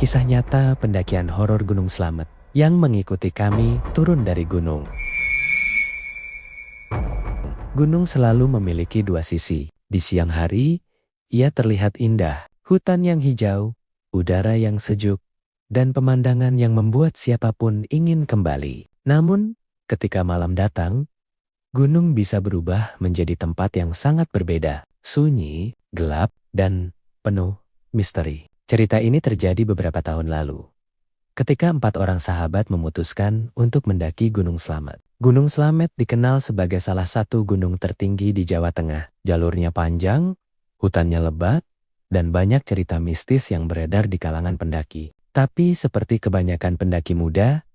Kisah nyata pendakian horor Gunung Slamet yang mengikuti kami turun dari gunung. Gunung selalu memiliki dua sisi. Di siang hari, ia terlihat indah. Hutan yang hijau, udara yang sejuk, dan pemandangan yang membuat siapapun ingin kembali. Namun, ketika malam datang, gunung bisa berubah menjadi tempat yang sangat berbeda. Sunyi, gelap, dan penuh misteri. Cerita ini terjadi beberapa tahun lalu, ketika 4 orang sahabat memutuskan untuk mendaki Gunung Slamet. Gunung Slamet dikenal sebagai salah satu gunung tertinggi di Jawa Tengah. Jalurnya panjang, hutannya lebat, dan banyak cerita mistis yang beredar di kalangan pendaki. Tapi seperti kebanyakan pendaki muda,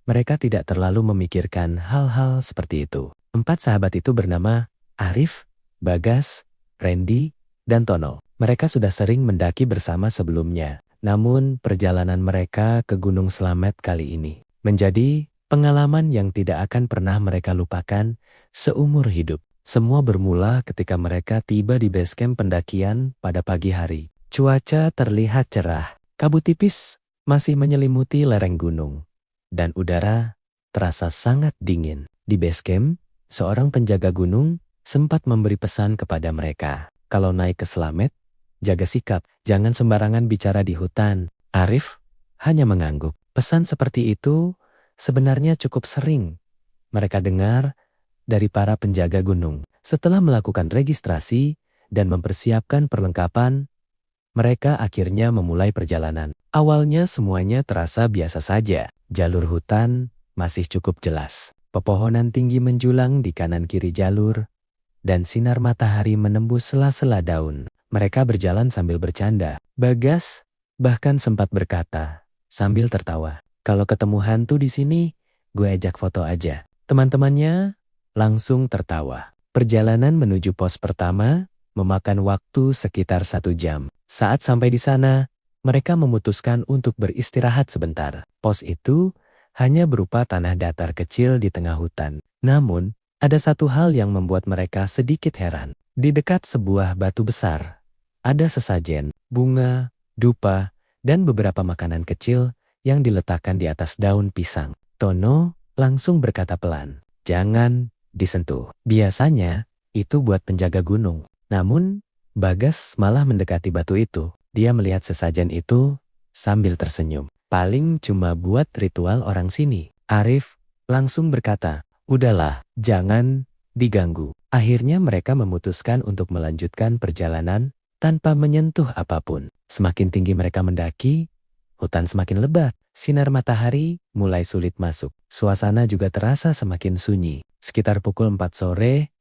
mereka tidak terlalu memikirkan hal-hal seperti itu. 4 sahabat itu bernama Arif, Bagas, Randy, dan Tono. Mereka sudah sering mendaki bersama sebelumnya. Namun perjalanan mereka ke Gunung Slamet kali ini menjadi pengalaman yang tidak akan pernah mereka lupakan seumur hidup. Semua bermula ketika mereka tiba di base camp pendakian pada pagi hari. Cuaca terlihat cerah, kabut tipis masih menyelimuti lereng gunung, dan udara terasa sangat dingin. Di base camp, seorang penjaga gunung sempat memberi pesan kepada mereka, kalau naik ke Slamet, jaga sikap, jangan sembarangan bicara di hutan. Arif hanya mengangguk. Pesan seperti itu sebenarnya cukup sering mereka dengar dari para penjaga gunung. Setelah melakukan registrasi dan mempersiapkan perlengkapan, mereka akhirnya memulai perjalanan. Awalnya semuanya terasa biasa saja. Jalur hutan masih cukup jelas. Pepohonan tinggi menjulang di kanan kiri jalur, dan sinar matahari menembus sela-sela daun. Mereka berjalan sambil bercanda. Bagas bahkan sempat berkata sambil tertawa, "Kalau ketemu hantu di sini, gue ajak foto aja." Teman-temannya langsung tertawa. Perjalanan menuju pos pertama memakan waktu sekitar 1 jam. Saat sampai di sana, mereka memutuskan untuk beristirahat sebentar. Pos itu hanya berupa tanah datar kecil di tengah hutan. Namun, ada satu hal yang membuat mereka sedikit heran. Di dekat sebuah batu besar, ada sesajen, bunga, dupa, dan beberapa makanan kecil yang diletakkan di atas daun pisang. Tono langsung berkata pelan, "Jangan disentuh." Biasanya, itu buat penjaga gunung. Namun, Bagas malah mendekati batu itu. Dia melihat sesajen itu sambil tersenyum. "Paling cuma buat ritual orang sini." Arif langsung berkata, "Udahlah, jangan diganggu." Akhirnya mereka memutuskan untuk melanjutkan perjalanan tanpa menyentuh apapun. Semakin tinggi mereka mendaki, hutan semakin lebat. Sinar matahari mulai sulit masuk. Suasana juga terasa semakin sunyi. Sekitar pukul 4 sore,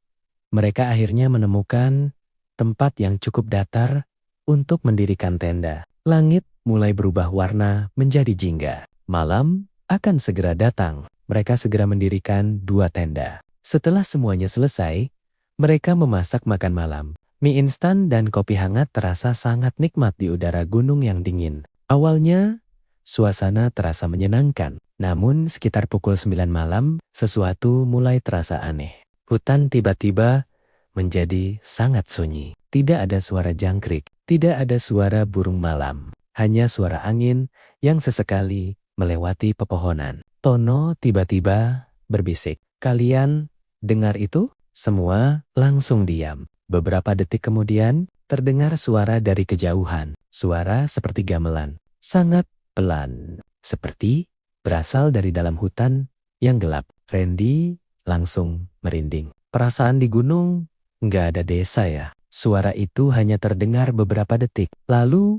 mereka akhirnya menemukan tempat yang cukup datar untuk mendirikan tenda. Langit mulai berubah warna menjadi jingga. Malam akan segera datang. Mereka segera mendirikan 2 tenda. Setelah semuanya selesai, mereka memasak makan malam. Mie instan dan kopi hangat terasa sangat nikmat di udara gunung yang dingin. Awalnya, suasana terasa menyenangkan. Namun sekitar pukul 9 malam, sesuatu mulai terasa aneh. Hutan tiba-tiba menjadi sangat sunyi. Tidak ada suara jangkrik, tidak ada suara burung malam. Hanya suara angin yang sesekali melewati pepohonan. Tono tiba-tiba berbisik, "Kalian dengar itu?" Semua langsung diam. Beberapa detik kemudian, terdengar suara dari kejauhan. Suara seperti gamelan, sangat pelan, seperti berasal dari dalam hutan yang gelap. Randy langsung merinding. Perasaan di gunung nggak ada desa ya. Suara itu hanya terdengar beberapa detik, lalu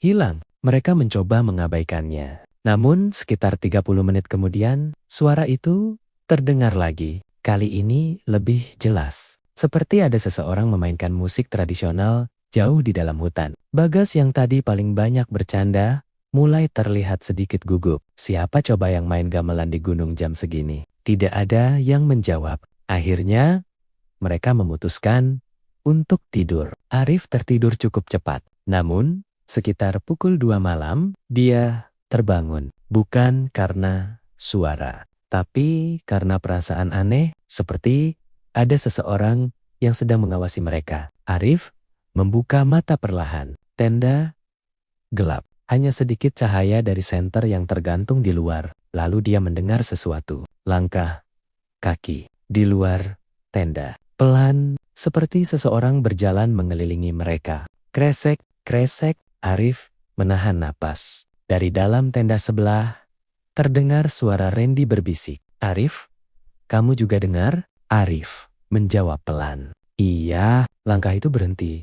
hilang. Mereka mencoba mengabaikannya. Namun sekitar 30 menit kemudian, suara itu terdengar lagi. Kali ini lebih jelas. Seperti ada seseorang memainkan musik tradisional jauh di dalam hutan. Bagas yang tadi paling banyak bercanda, mulai terlihat sedikit gugup. Siapa coba yang main gamelan di gunung jam segini? Tidak ada yang menjawab. Akhirnya, mereka memutuskan untuk tidur. Arif tertidur cukup cepat. Namun, sekitar pukul 2 malam, dia terbangun. Bukan karena suara, tapi karena perasaan aneh, seperti ada seseorang yang sedang mengawasi mereka. Arif membuka mata perlahan. Tenda gelap. Hanya sedikit cahaya dari senter yang tergantung di luar. Lalu dia mendengar sesuatu. Langkah kaki di luar tenda. Pelan, seperti seseorang berjalan mengelilingi mereka. Kresek, kresek, Arif menahan napas. Dari dalam tenda sebelah, terdengar suara Randy berbisik. Arif, kamu juga dengar? Arif menjawab pelan. Iya, langkah itu berhenti.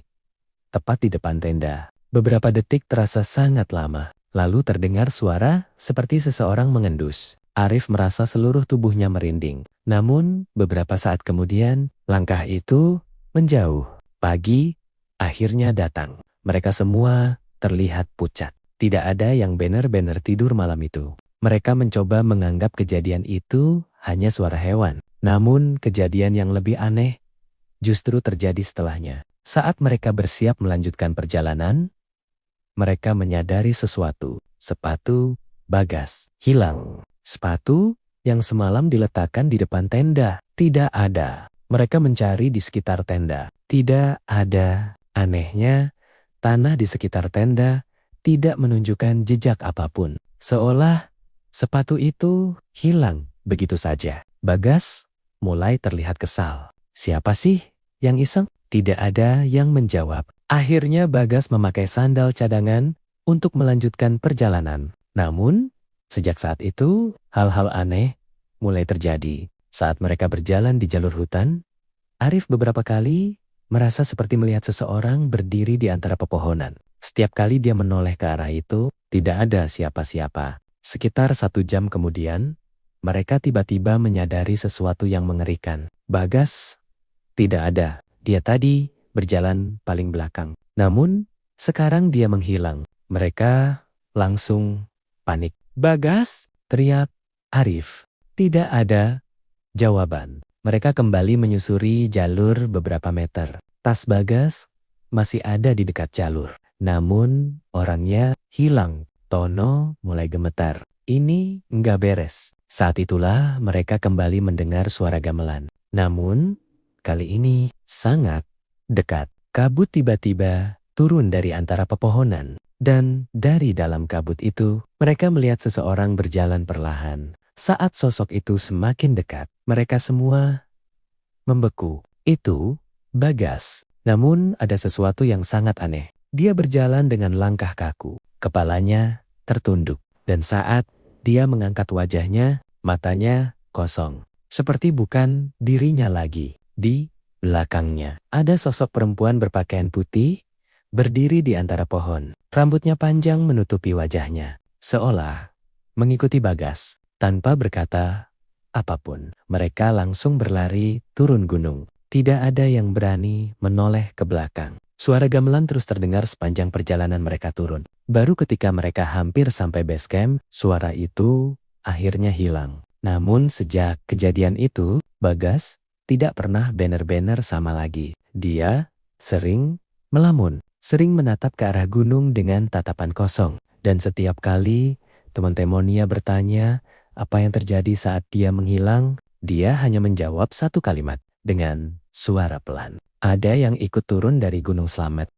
Tepat di depan tenda. Beberapa detik terasa sangat lama. Lalu terdengar suara seperti seseorang mengendus. Arif merasa seluruh tubuhnya merinding. Namun, beberapa saat kemudian, langkah itu menjauh. Pagi akhirnya datang. Mereka semua terlihat pucat. Tidak ada yang benar-benar tidur malam itu. Mereka mencoba menganggap kejadian itu hanya suara hewan. Namun, kejadian yang lebih aneh justru terjadi setelahnya. Saat mereka bersiap melanjutkan perjalanan, mereka menyadari sesuatu. Sepatu Bagas hilang. Sepatu yang semalam diletakkan di depan tenda tidak ada. Mereka mencari di sekitar tenda. Tidak ada. Anehnya, tanah di sekitar tenda tidak menunjukkan jejak apapun. Seolah sepatu itu hilang begitu saja. Bagas mulai terlihat kesal. Siapa sih yang iseng? Tidak ada yang menjawab. Akhirnya Bagas memakai sandal cadangan untuk melanjutkan perjalanan. Namun, sejak saat itu, hal-hal aneh mulai terjadi. Saat mereka berjalan di jalur hutan, Arif beberapa kali merasa seperti melihat seseorang berdiri di antara pepohonan. Setiap kali dia menoleh ke arah itu, tidak ada siapa-siapa. Sekitar 1 jam kemudian, mereka tiba-tiba menyadari sesuatu yang mengerikan. Bagas tidak ada. Dia tadi berjalan paling belakang. Namun, sekarang dia menghilang. Mereka langsung panik. Bagas, teriak Arif. Tidak ada jawaban. Mereka kembali menyusuri jalur beberapa meter. Tas Bagas masih ada di dekat jalur. Namun, orangnya hilang. Tono mulai gemetar. Ini nggak beres. Saat itulah mereka kembali mendengar suara gamelan. Namun, kali ini sangat dekat. Kabut tiba-tiba turun dari antara pepohonan. Dan dari dalam kabut itu, mereka melihat seseorang berjalan perlahan. Saat sosok itu semakin dekat, mereka semua membeku. Itu Bagas. Namun ada sesuatu yang sangat aneh. Dia berjalan dengan langkah kaku. Kepalanya tertunduk. Dan saat dia mengangkat wajahnya, matanya kosong. Seperti bukan dirinya lagi. Di belakangnya ada sosok perempuan berpakaian putih, berdiri di antara pohon. Rambutnya panjang menutupi wajahnya, seolah mengikuti Bagas. Tanpa berkata apapun, mereka langsung berlari turun gunung. Tidak ada yang berani menoleh ke belakang. Suara gamelan terus terdengar sepanjang perjalanan mereka turun. Baru ketika mereka hampir sampai base camp, suara itu akhirnya hilang. Namun sejak kejadian itu, Bagas tidak pernah benar-benar sama lagi. Dia sering melamun, sering menatap ke arah gunung dengan tatapan kosong. Dan setiap kali teman-temannya bertanya apa yang terjadi saat dia menghilang, dia hanya menjawab satu kalimat dengan suara pelan. Ada yang ikut turun dari Gunung Slamet.